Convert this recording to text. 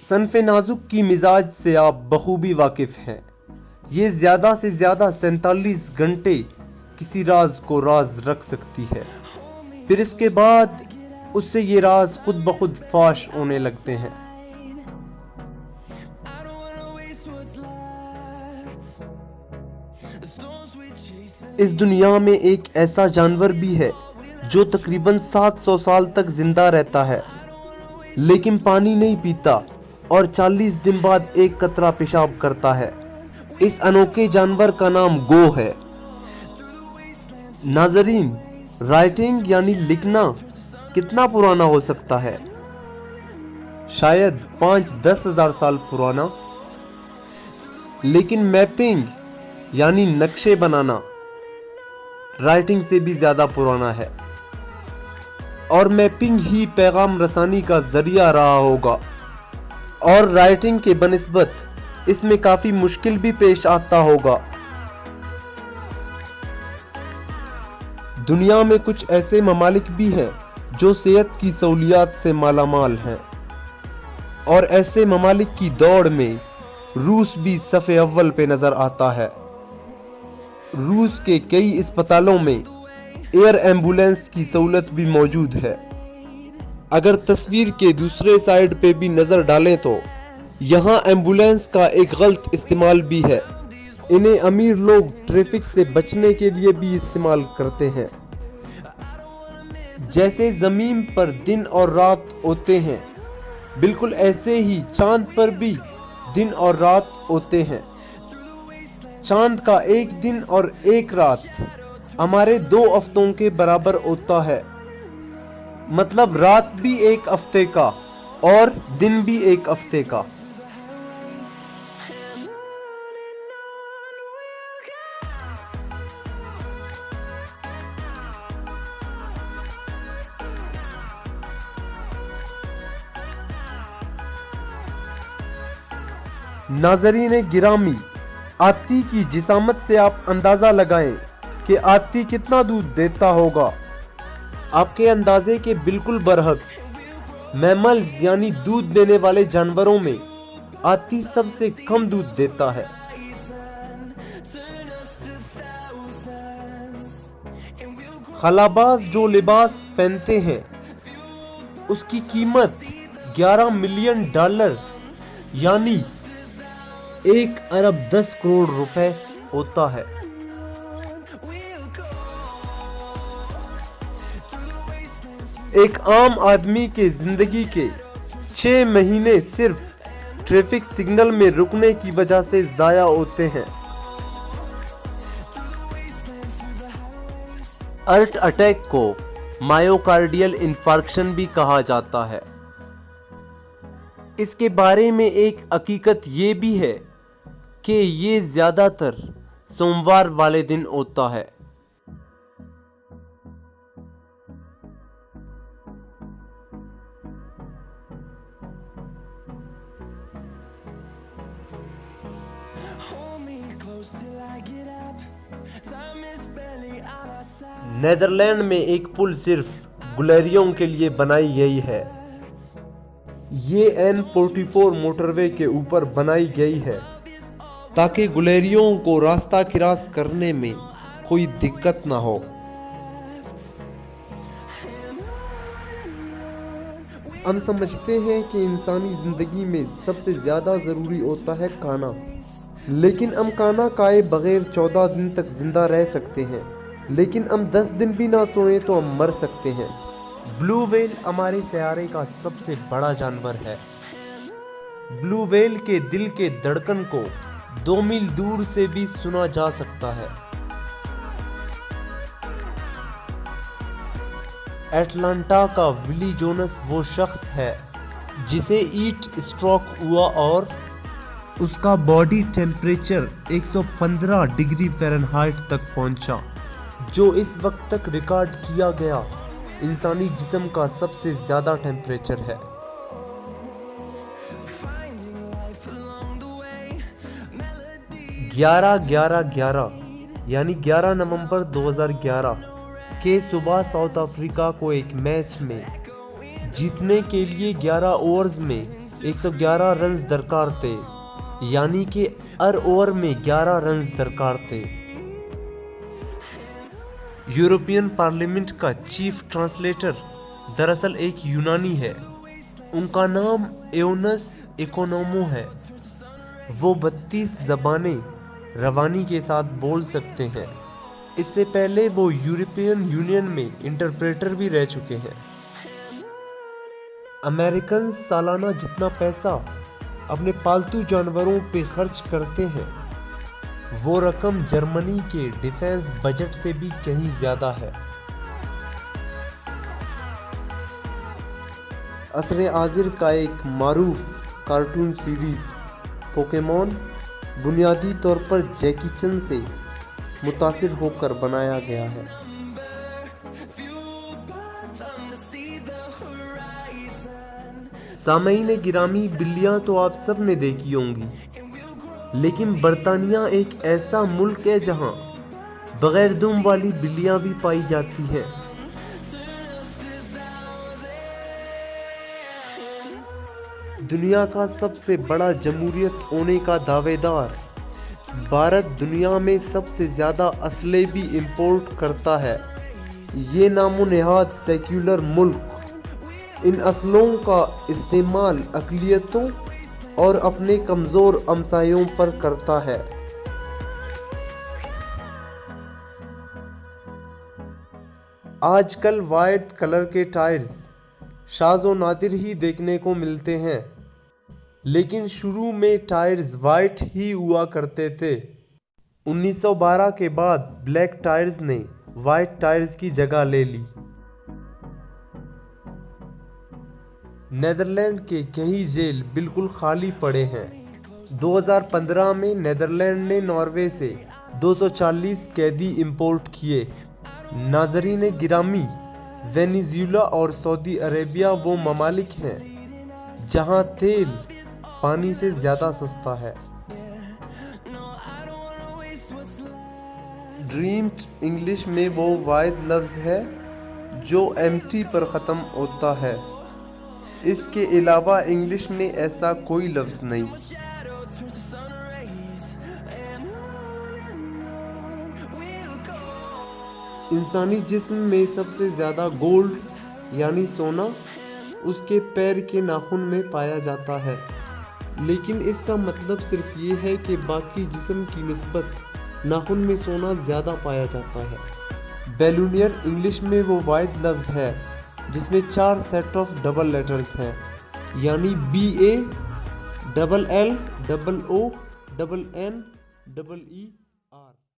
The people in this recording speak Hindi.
सनफ़े नाजुक की मिजाज से आप बखूबी वाकिफ हैं। ये ज़्यादा से ज़्यादा 47 घंटे किसी राज को राज रख सकती है, फिर इसके बाद उससे ये राज खुद ब खुद फाश होने लगते हैं। इस दुनिया में एक ऐसा जानवर भी है जो तकरीबन 700 साल तक जिंदा रहता है, लेकिन पानी नहीं पीता और 40 दिन बाद एक कतरा पेशाब करता है। इस अनोखे जानवर का नाम गो है। नाजरीन, राइटिंग यानी लिखना कितना पुराना हो सकता है? शायद 5-10 हजार साल पुराना। लेकिन मैपिंग यानी नक्शे बनाना राइटिंग से भी ज्यादा पुराना है, और मैपिंग ही पैगाम रसानी का जरिया रहा होगा। और राइटिंग के बनिस्बत इसमें काफी मुश्किल भी पेश आता होगा। दुनिया में कुछ ऐसे ममालिक भी हैं जो सेहत की सहूलियात से मालामाल हैं, और ऐसे ममालिक की दौड़ में रूस भी सफ़े अव्वल पे नजर आता है। रूस के कई अस्पतालों में एयर एम्बुलेंस की सहूलत भी मौजूद है। अगर तस्वीर के दूसरे साइड पे भी नजर डालें तो यहाँ एम्बुलेंस का एक गलत इस्तेमाल भी है। इन्हें अमीर लोग ट्रैफिक से बचने के लिए भी इस्तेमाल करते हैं। जैसे जमीन पर दिन और रात होते हैं, बिल्कुल ऐसे ही चांद पर भी दिन और रात होते हैं। चांद का एक दिन और एक रात हमारे 2 हफ्तों के बराबर होता है। मतलब रात भी एक हफ्ते का और दिन भी एक हफ्ते का। नाज़रीन गिरामी, आती की जिसामत से आप अंदाजा लगाएं कि आती कितना दूध देता होगा। आपके अंदाजे के बिल्कुल बरअक्स मैमल्स यानी दूध देने वाले जानवरों में आती सबसे कम दूध देता है। खलाबाज जो लिबास पहनते हैं उसकी कीमत $11 मिलियन यानी 1 अरब 10 करोड़ रुपए होता है। एक आम आदमी के जिंदगी के 6 महीने सिर्फ ट्रैफिक सिग्नल में रुकने की वजह से जाया होते हैं। हार्ट अटैक को मायोकार्डियल इंफार्क्शन भी कहा जाता है। इसके बारे में एक हकीकत ये भी है कि ये ज्यादातर सोमवार वाले दिन होता है। नेदरलैंड में एक पुल सिर्फ गुलेरियों के लिए बनाई गई है। ये N44 मोटरवे के ऊपर बनाई गई है ताकि गुलेरियों को रास्ता क्रॉस करने में कोई दिक्कत ना हो। हम समझते हैं कि इंसानी जिंदगी में सबसे ज्यादा जरूरी होता है खाना, लेकिन हम खाना खाए बगैर 14 दिन तक जिंदा रह सकते हैं, लेकिन हम 10 दिन भी ना सोए तो हम मर सकते हैं। ब्लू व्हेल हमारे सैयारे का सबसे बड़ा जानवर है। ब्लू व्हेल के दिल के धड़कन को 2 मील दूर से भी सुना जा सकता है। एटलांटा का विली जोनस वो शख्स है जिसे हीट स्ट्रोक हुआ और उसका बॉडी टेम्परेचर 115 डिग्री फ़ारेनहाइट तक पहुंचा, जो इस वक्त तक रिकॉर्ड किया गया इंसानी जिस्म का सबसे ज्यादा टेम्परेचर है। ग्यारह यानी 11 नवंबर 2011 के सुबह साउथ अफ्रीका को एक मैच में जीतने के लिए 11 ओवर्स में 111 रन्स दरकार थे, यानी कि हर ओवर में 11 रन्स दरकार थे। यूरोपियन पार्लियामेंट का चीफ ट्रांसलेटर दरअसल एक यूनानी है। उनका नाम एओनस इकोनोमो है। वो 32 ज़बानें रवानी के साथ बोल सकते हैं। इससे पहले वो यूरोपियन यूनियन में इंटरप्रेटर भी रह चुके हैं। अमेरिकन सालाना जितना पैसा अपने पालतू जानवरों पे खर्च करते हैं, वो रकम जर्मनी के डिफेंस बजट से भी कहीं ज्यादा है। असरे आजिर का एक मारूफ कार्टून सीरीज पोकेमॉन बुनियादी तौर पर जैकी चैन से मुतासिर होकर बनाया गया है। सामईन गिरामी, बिल्लियां तो आप सब ने देखी होंगी, लेकिन बर्तानिया एक ऐसा मुल्क है जहां बगैर दुम वाली बिल्लियां भी पाई जाती हैं। दुनिया का सबसे बड़ा जमहूरियत होने का दावेदार भारत दुनिया में सबसे ज्यादा असले भी इंपोर्ट करता है। ये नामो नेहाद सेक्युलर मुल्क इन असलों का इस्तेमाल अक़लियतों और अपने कमजोर हमसायों पर करता है। आजकल वाइट कलर के टायर्स शाज़ो नादिर ही देखने को मिलते हैं, लेकिन शुरू में टायर्स वाइट ही हुआ करते थे। 1912 के बाद ब्लैक टायर्स ने वाइट टायर्स की जगह ले ली। नेदरलैंड के कई जेल बिल्कुल खाली पड़े हैं। 2015 में नेदरलैंड ने नॉर्वे से 240 कैदी इंपोर्ट किए। नाज़रीन गिरामी, वेनेजुएला और सऊदी अरेबिया वो ममालिक हैं जहां तेल पानी से ज्यादा सस्ता है। ड्रीम्ड इंग्लिश में वो वाहिद लफ्ज है जो एम्प्टी पर ख़त्म होता है। इसके अलावा इंग्लिश में ऐसा कोई लफ्ज नहीं। इंसानी जिस्म में सबसे ज्यादा गोल्ड यानी सोना उसके पैर के नाखून में पाया जाता है, लेकिन इसका मतलब सिर्फ ये है कि बाकी जिस्म की निस्बत नाखून में सोना ज्यादा पाया जाता है। बैलूनियर इंग्लिश में वो वाहिद लफ्ज है जिसमें 4 सेट ऑफ डबल लेटर्स हैं, यानी BA, LL, OO, NN, EE